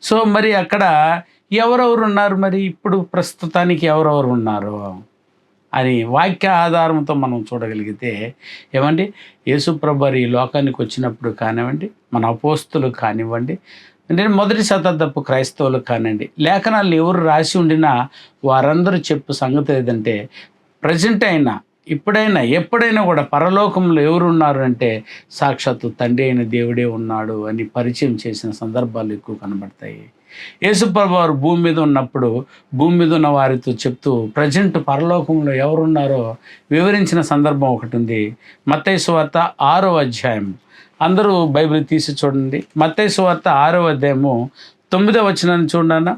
So మరి అక్కడ ఎవరెవరు ఉన్నారు, మరి ఇప్పుడు ప్రస్తుతానికి ఎవరెవరు ఉన్నారు అని వాక్య ఆధారంతో మనం చూడగలిగితే ఏమండి, యేసుప్రభు ఈ లోకానికి వచ్చినప్పుడు కానివ్వండి, మన అపోస్తులు కానివ్వండి, అంటే మొదటి శతాబ్దపు క్రైస్తవులు కానివ్వండి, లేఖనాలు ఎవరు రాసి ఉండినా వారందరూ చెప్పు సంగతి ఏదంటే, ప్రజెంట్ అయినా ఇప్పుడైనా ఎప్పుడైనా కూడా పరలోకంలో ఎవరు ఉన్నారు అంటే సాక్షాత్తు తండ్రి అయిన దేవుడే ఉన్నాడు అని పరిచయం చేసిన సందర్భాలు ఎక్కువ కనబడతాయి. యేసుప్రభు వారు భూమి మీద ఉన్నప్పుడు భూమి మీద ఉన్న వారితో చెప్తూ ప్రజెంట్ పరలోకంలో ఎవరున్నారో వివరించిన సందర్భం ఒకటి ఉంది. మత్తయి సువార్త 6వ అధ్యాయం, అందరూ బైబిల్ తీసి చూడండి. మత్తయి సువార్త 6వ అధ్యాయము 9వ వచనాన్ని చూడన్నా.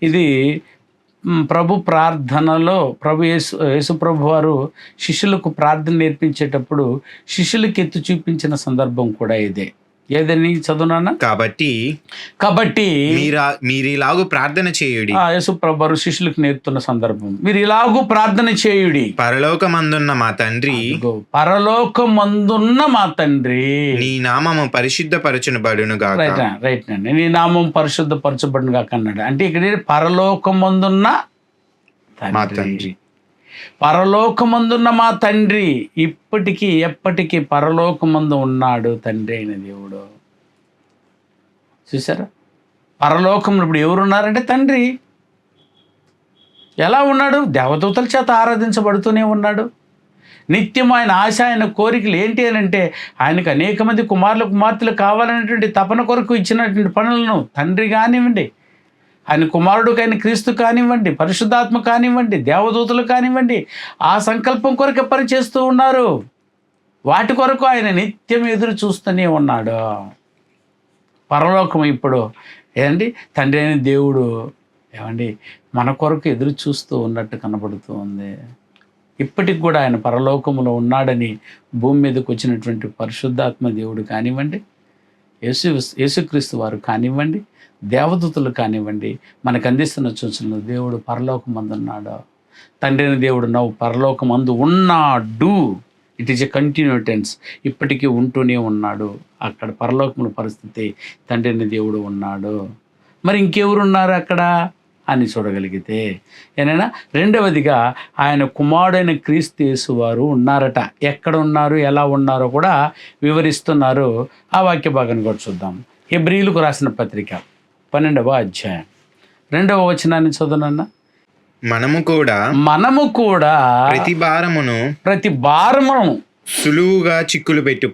ఇది ప్రభు ప్రార్థనలో యేసు ప్రభు వారు శిష్యులకు ప్రార్థన నేర్పించేటప్పుడు శిష్యులకు ఎత్తు చూపించిన సందర్భం కూడా ఇదే. ఏదని చదువునా? కాబట్టి మీరు ఇలాగూ ప్రార్థన చేయుడి. యేసు ప్రభు వారు శిష్యులకు నేర్పుతున్న సందర్భం, మీరు ఇలాగూ ప్రార్థన చేయుడి. పరలోకమందున్న మా తండ్రి, పరలోకమందున్న మా తండ్రి, నీ నామము పరిశుద్ధపరచబడును గాక. రైట్ అండి, నీ నామం పరిశుద్ధపరచబడును గాక అన్నాడు. అంటే ఇక్కడ పరలోకమందున్న మా తండ్రి, పరలోకమందున్న మా తండ్రి, ఇప్పటికీ ఎప్పటికీ పరలోకమందు ఉన్నాడు తండ్రి అయిన దేవుడు. చూసారా, పరలోకంలో ఇప్పుడు ఎవరున్నారంటే తండ్రి. ఎలా ఉన్నాడు? దేవదూతల చేత ఆరాధించబడుతూనే ఉన్నాడు. నిత్యం ఆయన ఆశ, ఆయన కోరికలు ఏంటి అని అంటే ఆయనకు అనేక మంది కుమారులు కుమార్తెలు కావాలనేటువంటి తపన కొరకు ఇచ్చినటువంటి పనులను తండ్రి కానివ్వండి, ఆయన కుమారుడు ఆయన క్రీస్తు కానివ్వండి, పరిశుద్ధాత్మ కానివ్వండి, దేవదూతలు కానివ్వండి, ఆ సంకల్పం కొరకు పని చేస్తూ ఉన్నారు. వాటి కొరకు ఆయన నిత్యం ఎదురు చూస్తూనే ఉన్నాడు. పరలోకం ఇప్పుడు ఏమండి, తండ్రి అయిన దేవుడు ఏమండి మన కొరకు ఎదురు చూస్తూ ఉన్నట్టు కనబడుతూ ఉంది. ఇప్పటికి కూడా ఆయన పరలోకంలో ఉన్నాడని భూమి మీదకి వచ్చినటువంటి పరిశుద్ధాత్మ దేవుడు కానివ్వండి, యేసుక్రీస్తు వారు కానివ్వండి, దేవదూతలు కానివ్వండి, మనకు అందిస్తున్న సూచనలు దేవుడు పరలోకమందున్నాడు. తండ్రి అయిన దేవుడు నవ్వు పరలోకమందు ఉన్నాడు. It is a continue tense, ఇప్పటికీ ఉంటూనే ఉన్నాడు. అక్కడ పరలోకముల పరిస్థితి తండ్రి అయిన దేవుడు ఉన్నాడు. మరి ఇంకెవరున్నారు అక్కడ అని చూడగలిగితే ఏనైనా రెండవదిగా ఆయన కుమారుడైన క్రీస్తు యేసు వారు ఉన్నారట. ఎక్కడ ఉన్నారు, ఎలా ఉన్నారో కూడా వివరిస్తున్నారు. ఆ వాక్య భాగాన్ని కూడా చూద్దాం. హెబ్రీయులకు రాసిన పత్రిక 12వ అధ్యాయం 2వ వచనాన్ని చదువునన్నా. మనము కూడా ప్రతి భారమును సులువుగా చిక్కులు పెట్టు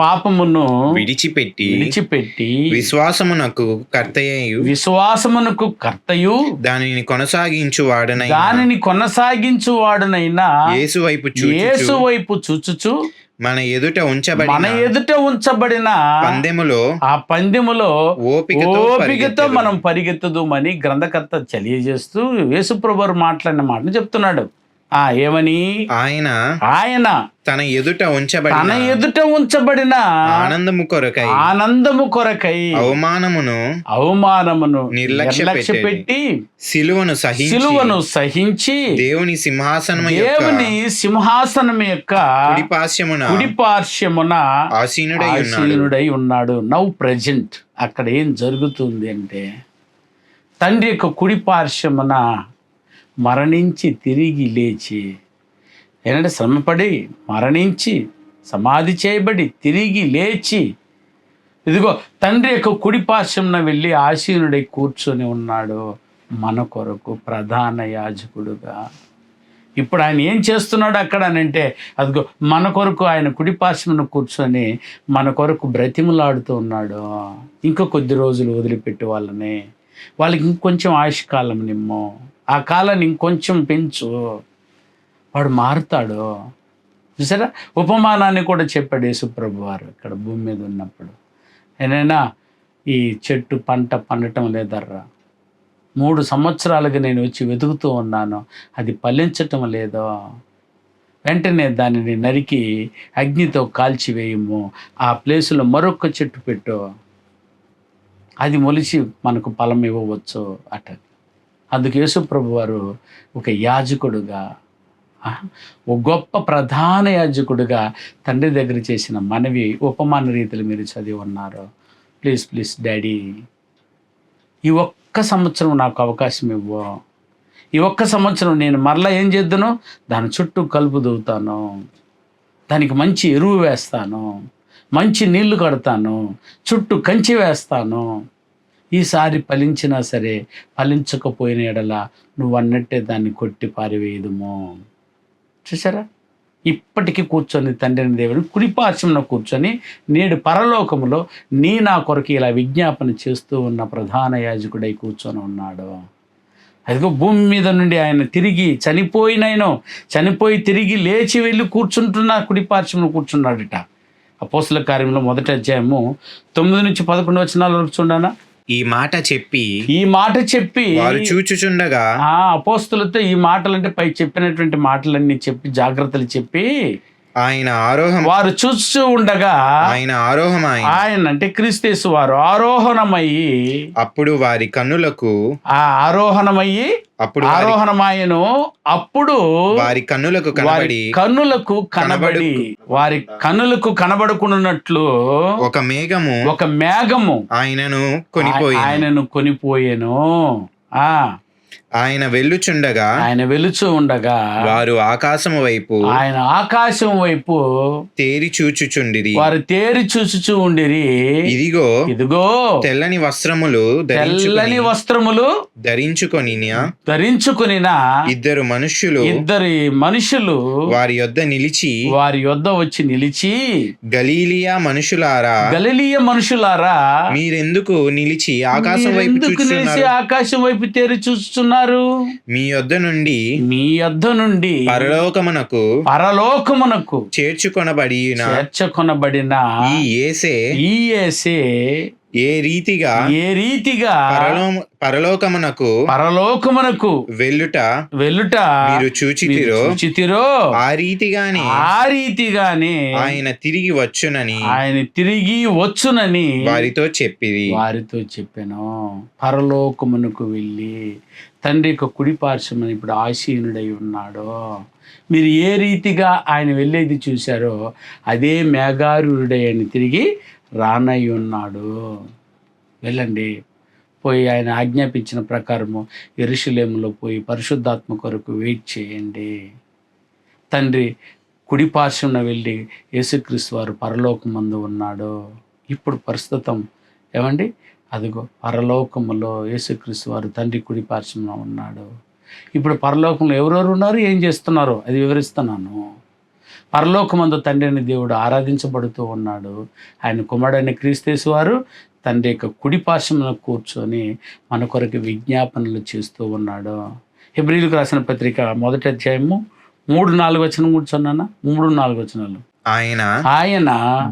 పాపమును విడిచిపెట్టి విశ్వాసమునకు కర్తయు దానిని కొనసాగించువాడనైనా యేసు వైపు చూచుచు మన ఎదుట ఉంచబడిన పందెములో ఓపికతో మనం పరిగెత్తుదుమని గ్రంథకర్త తెలియజేస్తూ యేసుప్రభు వారు మాట్లాడిన మాటను చెప్తున్నాడు. ఏమని? ఆయన తన ఎదుట ఉంచబడిన ఆనందము కొరకై అవమానమును నిర్లక్ష్యపెట్టి సిలువను సహించి దేవుని సింహాసనం యొక్క కుడిపార్శ్వమున ఆసీనుడై ఉన్నాడు. నౌ ప్రెజెంట్ అక్కడ ఏం జరుగుతుంది అంటే తండ్రి యొక్క కుడిపార్శ్వమున మరణించి తిరిగి లేచి, ఏంటంటే శ్రమపడి మరణించి సమాధి చేయబడి తిరిగి లేచి, ఇదిగో తండ్రి యొక్క కుడిపార్శ్వమున వెళ్ళి ఆసీనుడై కూర్చొని ఉన్నాడు మన కొరకు ప్రధాన యాజకుడుగా. ఇప్పుడు ఆయన ఏం చేస్తున్నాడు అక్కడ అని అంటే, అదిగో మన కొరకు ఆయన కుడిపార్శ్వమున కూర్చొని మన కొరకు బ్రతిమలాడుతూ ఉన్నాడు. ఇంకా కొద్ది రోజులు వదిలిపెట్టి వాళ్ళకి ఇంకొంచెం ఆయుష్కాలం నిమ్ము, ఆ కాలాన్ని ఇంకొంచెం పెంచు, వాడు మారుతాడు. చూసారా, ఉపమానాన్ని కూడా చెప్పాడు యేసుప్రభు వారు ఇక్కడ భూమి మీద ఉన్నప్పుడు. ఏనైనా ఈ చెట్టు పంట పండటం లేదర్రా, 3 సంవత్సరాలుగా నేను వచ్చి వెతుకుతూ ఉన్నాను, అది ఫలించటం లేదో, వెంటనే దానిని నరికి అగ్నితో కాల్చివేయము, ఆ ప్లేసులో మరొక చెట్టు పెట్టు, అది మొలిచి మనకు ఫలం ఇవ్వవచ్చు అట. అందుకు యేసుప్రభు వారు ఒక యాజకుడుగా, ఒక గొప్ప ప్రధాన యాజకుడుగా తండ్రి దగ్గర చేసిన మనవి ఉపమాన రీతిలో మీరు చదివి ఉన్నారు. ప్లీజ్ డాడీ, ఈ ఒక్క సంవత్సరం నాకు అవకాశం ఇవ్వు. ఈ ఒక్క సంవత్సరం నేను మరలా ఏం చేద్దాను, దాని చుట్టూ కలుపు దువ్వుతాను, దానికి మంచి ఎరువు వేస్తాను, మంచి నీళ్లు కడతాను, చుట్టూ కంచి వేస్తాను. ఈసారి ఫలించినా సరే, ఫలించకపోయిన ఎడల నువ్వు అన్నట్టే దాన్ని కొట్టి పారివేయదుము. చూసారా, ఇప్పటికీ కూర్చొని తండ్రిని దేవుని కుడిపార్శ్వమున కూర్చొని నేడు పరలోకములో నా కొరకు ఇలా విజ్ఞాపన చేస్తూ ఉన్న ప్రధాన యాజకుడై కూర్చొని ఉన్నాడు. అదిగో భూమి మీద నుండి ఆయన తిరిగి చనిపోయి తిరిగి లేచి వెళ్ళి కూర్చుంటున్న కుడిపార్శ్వమున కూర్చున్నాడట. అపోస్తల కార్యంలో 1వ అధ్యాయము 9 నుంచి 11 వచనాల వరకు చూడనా. ఈ మాట చెప్పి వారు చూచుచుండగా అపోస్తలతో ఈ మాటలంటే పై చెప్పినటువంటి మాటలన్నీ చెప్పి జాగ్రత్తలు చెప్పి వారు చూస్తూ ఉండగా ఆయన అంటే క్రీస్తు వారు ఆరోహణమయ్యి అప్పుడు వారి కన్నులకు ఆరోహణమాయను. అప్పుడు వారి కన్నులకు కనబడుకున్నట్లు ఒక మేఘము ఆయనను కొనిపోయెను. ఆయన వెలుచు ఉండగా వారు ఆకాశము వైపు తేరి చూచుచూ ఉండిరి. ఇదిగో తెల్లని వస్త్రములు ధరించుకొని ఇద్దరు మనుషులు వారి యొద్ద వచ్చి నిలిచి గలీలియా మనుషులారా మీరెందుకు నిలిచి ఆకాశం వైపు తేరి చూస్తున్నారు? మీ యొద్ద నుండి పరలోకమునకు చేర్చుకొనబడిన ఈ యేసే ఏ రీతిగా పరలోకమునకు వెళ్ళుట మీరు చూచితిరో ఆ రీతిగానే ఆయన తిరిగి వచ్చునని వారితో చెప్పాను. పరలోకమునకు వెళ్ళి తండ్రి యొక్క కుడి పార్శ్వమున ఇప్పుడు ఆసీనుడై ఉన్నాడు. మీరు ఏ రీతిగా ఆయన వెళ్ళేది చూశారో అదే మేఘారూఢుడై ఆయన తిరిగి రానై ఉన్నాడు. వెళ్ళండి, పోయి ఆయన ఆజ్ఞాపించిన ప్రకారము యెరూషలేములో పోయి పరిశుద్ధాత్మ కొరకు వెయిట్ చేయండి. తండ్రి కుడి పార్శ్వమున వెళ్ళి యేసుక్రీస్తు వారు పరలోకమందు ఉన్నాడు. ఇప్పుడు ప్రస్తుతం ఏమండి, అదిగో పరలోకములో యేసుక్రీస్తు వారు తండ్రి కుడి పార్శ్వమున ఉన్నాడు. ఇప్పుడు పరలోకంలో ఎవరెవరు ఉన్నారు, ఏం చేస్తున్నారు అది వివరిస్తున్నాను. పరలోకమందు తండ్రి అనే దేవుడు ఆరాధించబడుతూ ఉన్నాడు. ఆయన కుమారుడైన క్రీస్తు వారు తండ్రి యొక్క కుడి పార్శ్వమున కూర్చొని మన కొరకు విజ్ఞాపనలు చేస్తూ ఉన్నాడు. హెబ్రీయులకు రాసిన పత్రిక 1వ అధ్యాయము 3-4 వచనం కూర్చున్నానా, 3-4 వచనాలు. ఆయన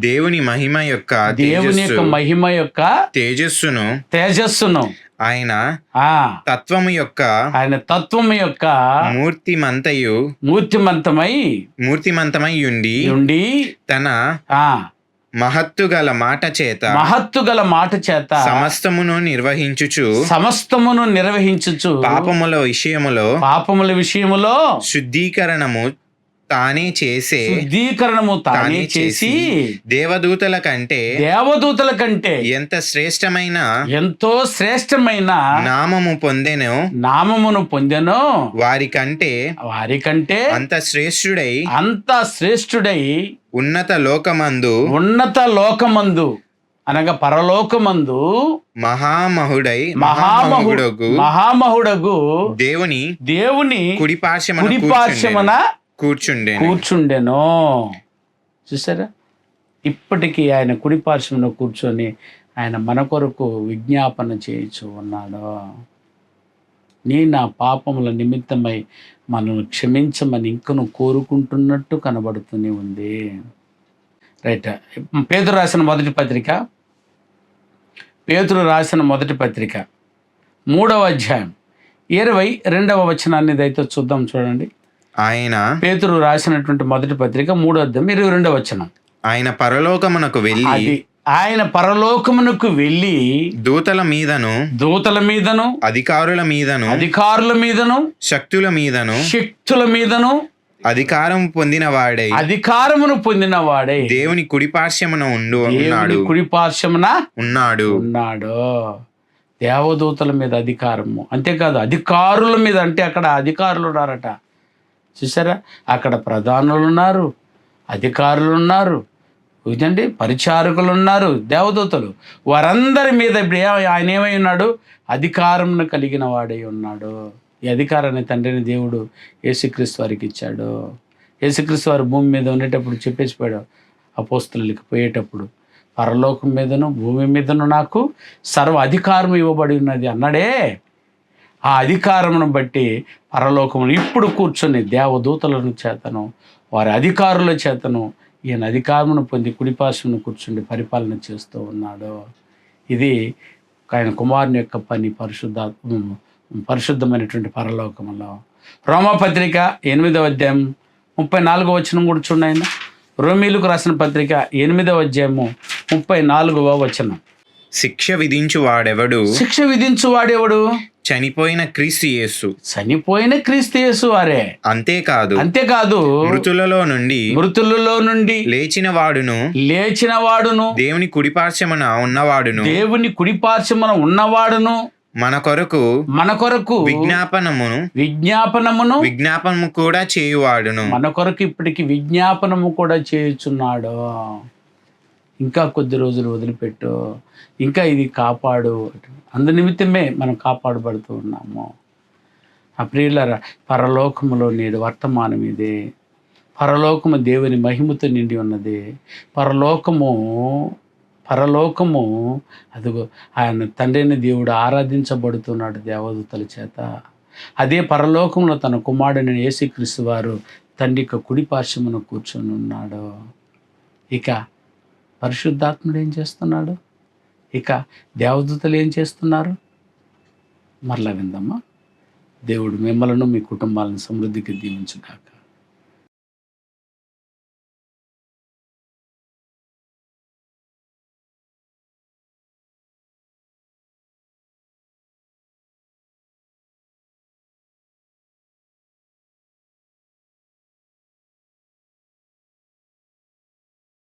దేవుని మహిమ యొక్క తేజస్సును ఆయన తత్వము యొక్క మూర్తిమంతమై ఉండి తన మహత్తు గల మాట చేత సమస్తమును నిర్వహించుచు పాపముల విషయములో శుద్ధీకరణము తానే చేసి దేవదూతల కంటే ఎంతో శ్రేష్టమైన నామమును పొందెను వారికంటే అంత శ్రేష్ఠుడై ఉన్నత లోకమందు అనగా పరలోకమందు మహామహుడగు దేవుని కుడిపార్శ్వమున కూర్చుండెను. చూసారా, ఇప్పటికీ ఆయన కుడిపార్శ్వమున కూర్చొని ఆయన మన కొరకు విజ్ఞాపన చేయించు ఉన్నాడు. నా పాపముల నిమిత్తమై మనల్ని క్షమించమని ఇంకను కోరుకుంటున్నట్టు కనబడుతూనే ఉంది. రైట్. పేతురు రాసిన మొదటి పత్రిక 3వ అధ్యాయం 22వ వచనాన్ని దయతో చూద్దాం. చూడండి, ఆయన పేతురు రాసినటువంటి మొదటి పత్రిక 3వ అధ్యాయం 22వ వచనం. ఆయన పరలోకమునకు వెళ్ళి దూతల మీదను అధికారుల మీదను శక్తుల మీదను అధికారం పొందిన వాడై అధికారమును పొందిన వాడై దేవుని కుడిపార్శ్వమున దేవుని కుడిపార్శ్వమున ఉన్నాడు. దేవదూతల మీద అధికారము, అంతేకాదు అధికారుల మీద, అంటే అక్కడ అధికారులు ఉన్నారట. చూసారా, అక్కడ ప్రధానులు ఉన్నారు, అధికారులు ఉన్నారు, ఇదండి పరిచారకులు ఉన్నారు, దేవదూతలు, వారందరి మీద ఇప్పుడు ఆయన ఏమై ఉన్నాడు? అధికారమును కలిగిన వాడై ఉన్నాడు. ఈ అధికారాన్ని తండ్రిని దేవుడు యేసుక్రీస్తు వారికి ఇచ్చాడు. యేసుక్రీస్తు వారు భూమి మీద ఉండేటప్పుడు చెప్పేసిపోయాడు అపోస్తలులకు పోయేటప్పుడు, పరలోకం మీదను భూమి మీదను నాకు సర్వ అధికారం ఇవ్వబడి ఉన్నది అన్నాడే. ఆ అధికారమును బట్టి పరలోకమును ఇప్పుడు కూర్చొని దేవదూతలను చేతను వారి అధికారుల చేతను ఈయన అధికారమును పొంది కుడిపార్శ్వమును కూర్చుండి పరిపాలన చేస్తూ ఉన్నాడు. ఇది ఆయన కుమారుని యొక్క పని, పరిశుద్ధమైనటువంటి పరలోకములో. రోమాపత్రిక 8వ అధ్యాయం 34వ వచనం కూడా చూడండి. రోమీలకు రాసిన పత్రిక 8వ అధ్యాయము 34వ వచనం. శిక్ష విధించువాడెవడు? శిక్ష విధించువాడెవడు? చనిపోయిన క్రీస్తు యేసు. చనిపోయిన క్రీస్తు యేసు వారే. అంతేకాదు మృతులలో నుండి లేచిన వాడును దేవుని కుడిపార్శ్వమున ఉన్నవాడును మన కొరకు విజ్ఞాపనము కూడా చేయువాడును. మన కొరకు ఇప్పటికి విజ్ఞాపనము కూడా చేయుచున్నాడు. ఇంకా కొద్ది రోజులు వదిలిపెట్టు, ఇంకా ఇది కాపాడు. అందు నిమిత్తమే మనం కాపాడబడుతూ ఉన్నాము. ఆ ప్రియులారా, పరలోకములో నేడు వర్తమానం ఇదే. పరలోకము దేవుని మహిమతో నిండి ఉన్నది. పరలోకము అదిగో ఆయన తండ్రిని దేవుడు ఆరాధించబడుతున్నాడు దేవదూతల చేత. అదే పరలోకంలో తన కుమారుడిని యేసుక్రీస్తు వారు తండ్రి యొక్క కుడిపార్శ్వమున కూర్చొని ఉన్నాడు. ఇక పరిశుద్ధాత్ముడు ఏం చేస్తున్నాడు? ఇక దేవదూతలు ఏం చేస్తున్నారు? మరలా విందమ్మా. దేవుడు మిమ్మలను మీ కుటుంబాలను సమృద్ధికి దీవించుగాక.